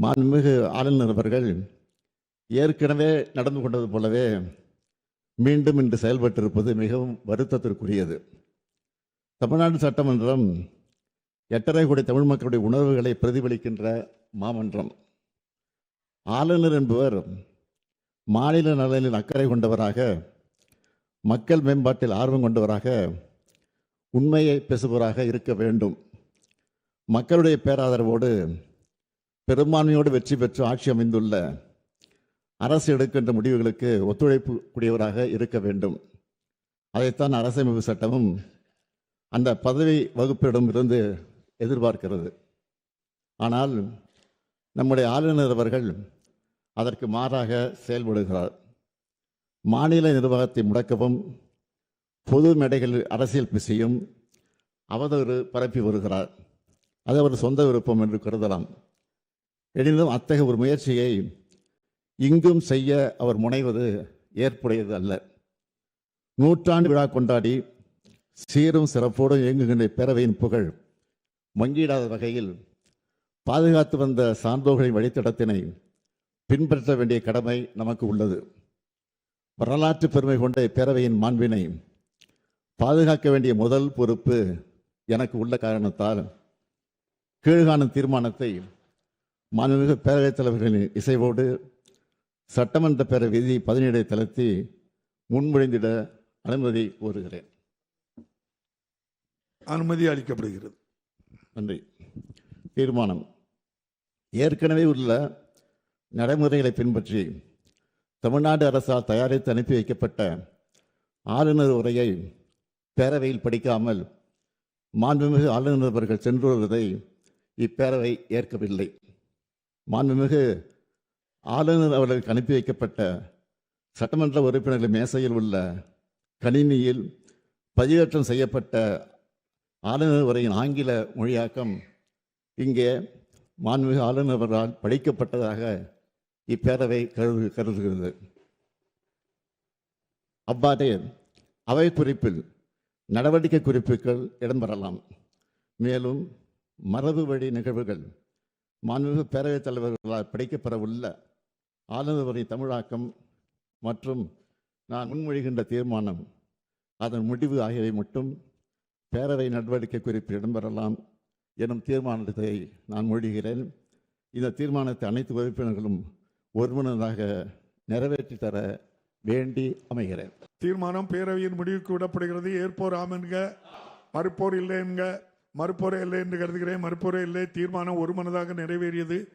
மாண்புமிகு ஆளுநர் அவர்கள் ஏற்கனவே நடந்து கொண்டது போலவே மீண்டும் இன்று செயல்பட்டிருப்பது மிகவும் வருத்தத்திற்குரியது. தமிழ்நாடு சட்டமன்றம் 8.5 கோடி தமிழ் மக்களுடைய உணர்வுகளை பிரதிபலிக்கின்ற மாமன்றம். ஆளுநர் என்பவர் மாநில நலனில் அக்கறை கொண்டவராக, மக்கள் மேம்பாட்டில் ஆர்வம் கொண்டவராக, உண்மையை பேசுபவராக இருக்க வேண்டும். மக்களுடைய பேராதரவோடு பெரும்பான்மையோடு வெற்றி பெற்று ஆட்சி அமைந்துள்ள அரசு எடுக்கின்ற முடிவுகளுக்கு ஒத்துழைப்பு கூடியவராக இருக்க வேண்டும். அதைத்தான் அரசமைப்பு சட்டமும் அந்த பதவி வகுப்பிடம் இருந்து எதிர்பார்க்கிறது. ஆனால் நம்முடைய ஆளுநர் அவர்கள் அதற்கு மாறாக செயல்படுகிறார். மாநில நிர்வாகத்தை முடக்கவும், பொது மேடைகளில் அரசியல் பேசியும் அவதூறு பரப்பி வருகிறார். அது அவர் சொந்த விருப்பம் என்று கருதலாம். எனினும் அத்தகைய ஒரு முயற்சியை இங்கும் செய்ய அவர் முனைவது ஏற்புடையது அல்ல. நூற்றாண்டு விழா கொண்டாடி சீரும் சிறப்போடும் இயங்குகின்ற பேரவையின் புகழ் மங்கிடாத வகையில் பாதுகாத்து வந்த சான்றோர்களின் வழித்தடத்தினை பின்பற்ற வேண்டிய கடமை நமக்கு உள்ளது. வரலாற்று பெருமை கொண்ட பேரவையின் மாண்பினை பாதுகாக்க வேண்டிய முதல் பொறுப்பு எனக்கு உள்ள காரணத்தால் கீழ்காணும் தீர்மானத்தை மாண்புமிகு பேரவைத் தலைவர்களின் இசைவோடு சட்டமன்ற பேரவை விதி 17 தளர்த்தி முன்மொழிந்திட அனுமதி கோருகிறேன். அனுமதி அளிக்கப்படுகிறது. நன்றி. தீர்மானம். ஏற்கனவே உள்ள நடைமுறைகளை பின்பற்றி தமிழ்நாடு அரசால் தயாரித்து அனுப்பி வைக்கப்பட்ட ஆளுநர் உரையை பேரவையில் படிக்காமல் மாண்புமிகு ஆளுநர் அவர்கள் சென்று வருவதை இப்பேரவை ஏற்கவில்லை. மாண்புமிகு ஆளுநர் அவர்களுக்கு அனுப்பி வைக்கப்பட்ட சட்டமன்ற உறுப்பினர்கள் மேசையில் உள்ள கணினியில் பதிவேற்றம் செய்யப்பட்ட ஆளுநர் உரையின் ஆங்கில மொழியாக்கம் இங்கே மாண்புமிகு ஆளுநர் அவர்களால் படிக்கப்பட்டதாக இப்பேரவை கருதுகிறது. அவ்வாறே அவை குறிப்பில் நடவடிக்கை குறிப்புகள் இடம்பெறலாம். மேலும் மரபு வழி நிகழ்வுகள் மாண்புமிகு பேரவைத் தலைவர்களால் படிக்கப்பெறவுள்ள ஆளுநர் உரை தமிழாக்கம் மற்றும் நான் முன்மொழிகின்ற தீர்மானம், அதன் முடிவு ஆகியவை மட்டும் பேரவை நடவடிக்கை குறிப்பில் இடம்பெறலாம் எனும் தீர்மானத்தை நான் மொழிகிறேன். இந்த தீர்மானத்தை அனைத்து உறுப்பினர்களும் ஒருமனதாக நிறைவேற்றி தர வேண்டி அமைகிறேன். தீர்மானம் பேரவையின் முடிவுக்கு விடப்படுகிறது. ஏற்போர் ஆம் என்க, மறுப்போர் இல்லை என்க. மறுப்போரே இல்லை என்று கருதுகிறேன். மறுப்போரே இல்லை. தீர்மானம் ஒருமனதாக நிறைவேறியது.